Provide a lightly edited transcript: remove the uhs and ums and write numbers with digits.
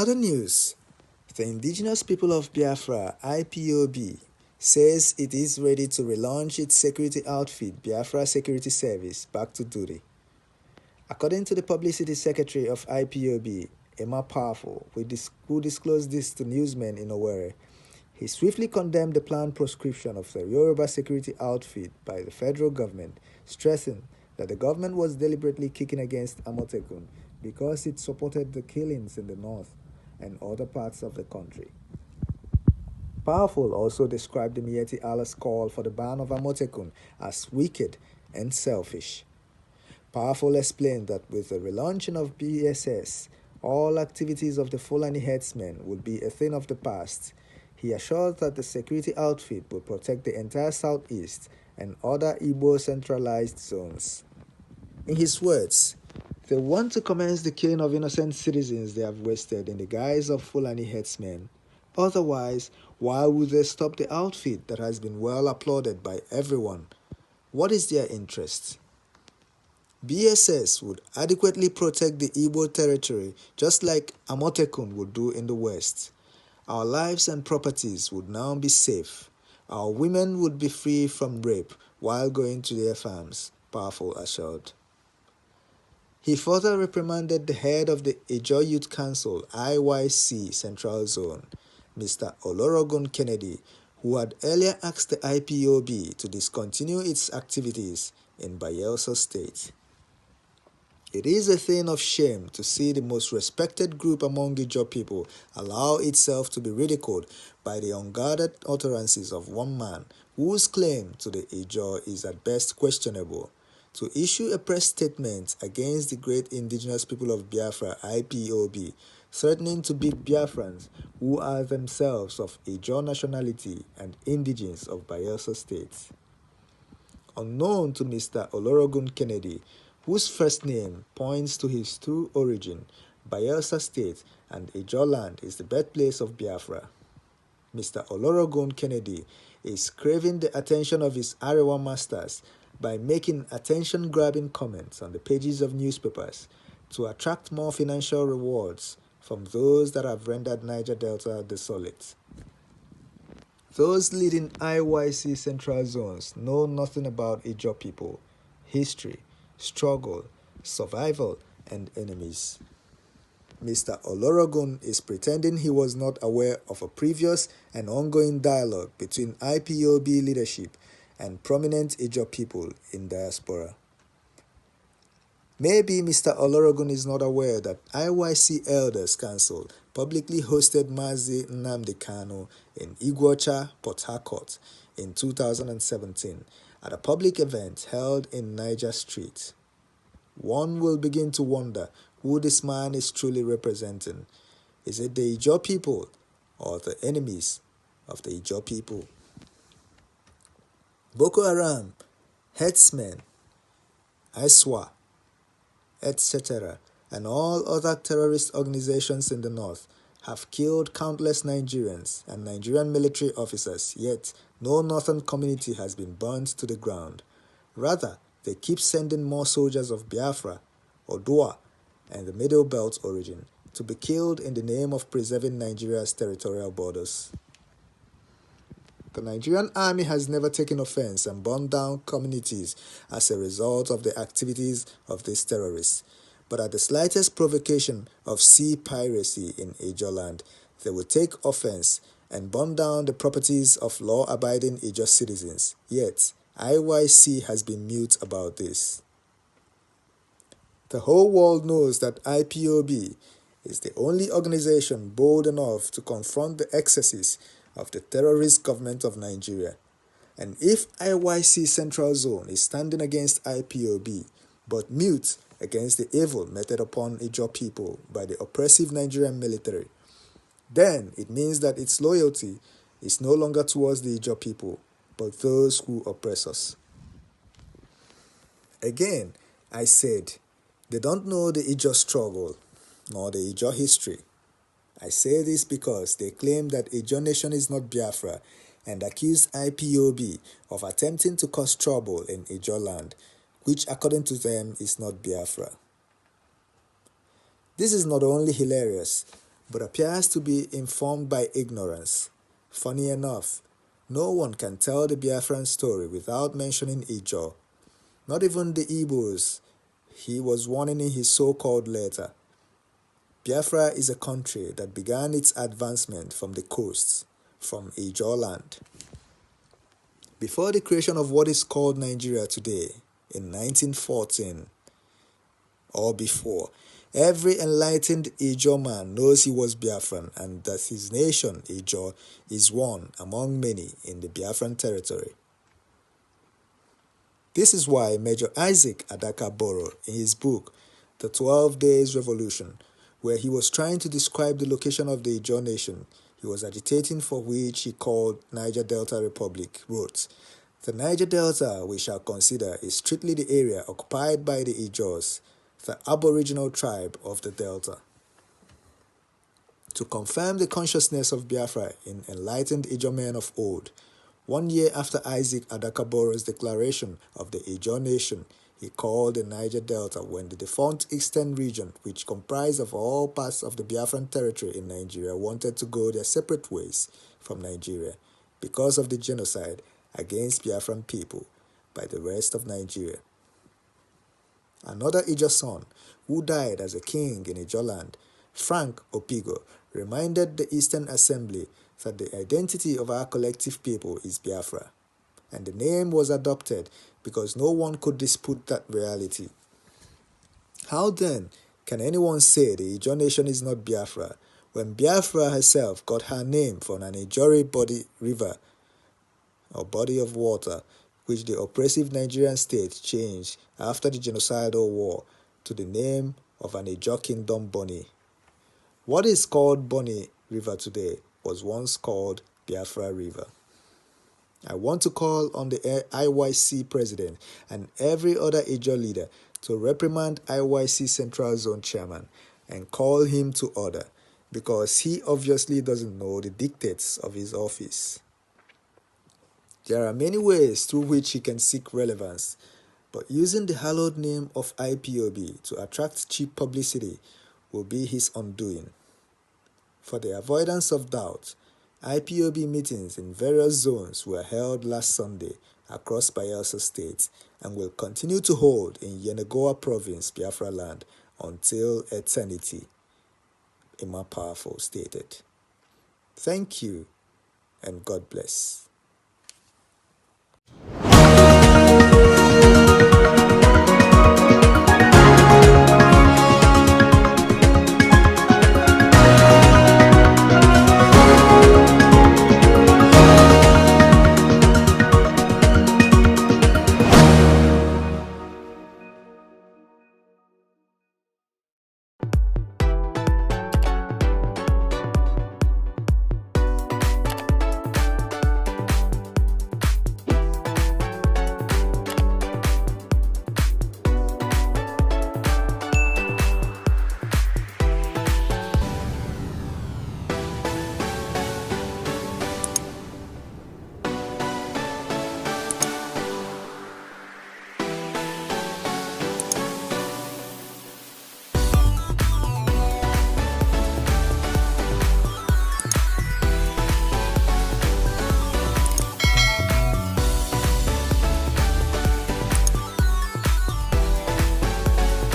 In other news, the Indigenous people of Biafra, IPOB, says it is ready to relaunch its security outfit, Biafra Security Service, back to duty. According to the Publicity Secretary of IPOB, Emma Powerful, who disclosed this to newsmen in Owerri, he swiftly condemned the planned proscription of the Yoruba security outfit by the federal government, stressing that the government was deliberately kicking against Amotekun because it supported the killings in the north and other parts of the country. Powerful also described the Miyetti Allah's call for the ban of Amotekun as wicked and selfish. Powerful explained that with the relaunching of BSS, all activities of the Fulani headsmen would be a thing of the past. He assured that the security outfit would protect the entire southeast and other Igbo centralized zones. In his words, they want to commence the killing of innocent citizens they have wasted in the guise of Fulani headsmen. Otherwise, why would they stop the outfit that has been well applauded by everyone? What is their interest? BSS would adequately protect the Igbo territory just like Amotekun would do in the West. Our lives and properties would now be safe. Our women would be free from rape while going to their farms, Powerful assured. He further reprimanded the head of the Ijaw Youth Council IYC Central Zone, Mr. Olorogun Kennedy, who had earlier asked the IPOB to discontinue its activities in Bayelsa State. It is a thing of shame to see the most respected group among Ijaw people allow itself to be ridiculed by the unguarded utterances of one man whose claim to the Ijaw is at best questionable. To issue a press statement against the great indigenous people of Biafra, IPOB, threatening to beat Biafrans who are themselves of Ijaw nationality and indigenes of Bayelsa State. Unknown to Mr. Olorogun Kennedy, whose first name points to his true origin, Bayelsa State and Ijaw land is the birthplace of Biafra. Mr. Olorogun Kennedy is craving the attention of his Arewa masters by making attention-grabbing comments on the pages of newspapers to attract more financial rewards from those that have rendered Niger Delta desolate. Those leading IYC central zones know nothing about Ijaw people, history, struggle, survival, and enemies. Mr. Olorogun is pretending he was not aware of a previous and ongoing dialogue between IPOB leadership and prominent Ijaw people in diaspora. Maybe Mr. Olorogun is not aware that IYC Elders Council publicly hosted Mazi Nnamdi Kanu in Iguacha, Port Harcourt in 2017 at a public event held in Niger Street. One will begin to wonder who this man is truly representing. Is it the Ijaw people or the enemies of the Ijaw people? Boko Haram, headsmen, ISWA, etc., and all other terrorist organizations in the north have killed countless Nigerians and Nigerian military officers, yet no northern community has been burned to the ground. Rather, they keep sending more soldiers of Biafra, Odua, and the Middle Belt origin to be killed in the name of preserving Nigeria's territorial borders. The Nigerian army has never taken offense and burned down communities as a result of the activities of these terrorists. But at the slightest provocation of sea piracy in Ijaw land, they will take offense and burn down the properties of law-abiding Ijaw citizens. Yet, IYC has been mute about this. The whole world knows that IPOB is the only organization bold enough to confront the excesses of the terrorist government of Nigeria. And if IYC Central Zone is standing against IPOB, but mute against the evil meted upon Ijaw people by the oppressive Nigerian military, then it means that its loyalty is no longer towards the Ijaw people, but those who oppress us. Again, I said, they don't know the Ijaw struggle, nor the Ijaw history. I say this because they claim that Ijaw nation is not Biafra and accused IPOB of attempting to cause trouble in Ijaw land, which according to them is not Biafra. This is not only hilarious, but appears to be informed by ignorance. Funny enough, no one can tell the Biafran story without mentioning Ijaw. Not even the Igbos he was warning in his so-called letter. Biafra is a country that began its advancement from the coast, from Ijaw land. Before the creation of what is called Nigeria today, in 1914, or before, every enlightened Ijaw man knows he was Biafran and that his nation, Ijaw, is one among many in the Biafran territory. This is why Major Isaac Adaka-Boro, in his book, The 12 Days Revolution, where he was trying to describe the location of the Ijaw nation he was agitating for, which he called Niger Delta Republic, wrote, "The Niger Delta we shall consider is strictly the area occupied by the Ijaws, the aboriginal tribe of the Delta." To confirm the consciousness of Biafra in enlightened Ijaw men of old, 1 year after Isaac Adaka-Boro's declaration of the Ijaw nation, he called the Niger Delta when the defunct Eastern region, which comprised of all parts of the Biafran territory in Nigeria, wanted to go their separate ways from Nigeria because of the genocide against Biafran people by the rest of Nigeria. Another Ijaw son, who died as a king in Ijaw land, Frank Opigo, reminded the Eastern Assembly that the identity of our collective people is Biafra, and the name was adopted because no one could dispute that reality. How then can anyone say the Ijaw nation is not Biafra when Biafra herself got her name from an Ijori body river or body of water which the oppressive Nigerian state changed after the genocidal war to the name of an Ijaw kingdom Bonny? What is called Bonny River today was once called Biafra River. I want to call on the IYC president and every other Ijaw leader to reprimand IYC Central Zone chairman and call him to order because he obviously doesn't know the dictates of his office. There are many ways through which he can seek relevance, but using the hallowed name of IPOB to attract cheap publicity will be his undoing. For the avoidance of doubt, IPOB meetings in various zones were held last Sunday across Bayelsa State and will continue to hold in Yenagoa Province, Biafra land, until eternity, Emma Powerful stated. Thank you and God bless.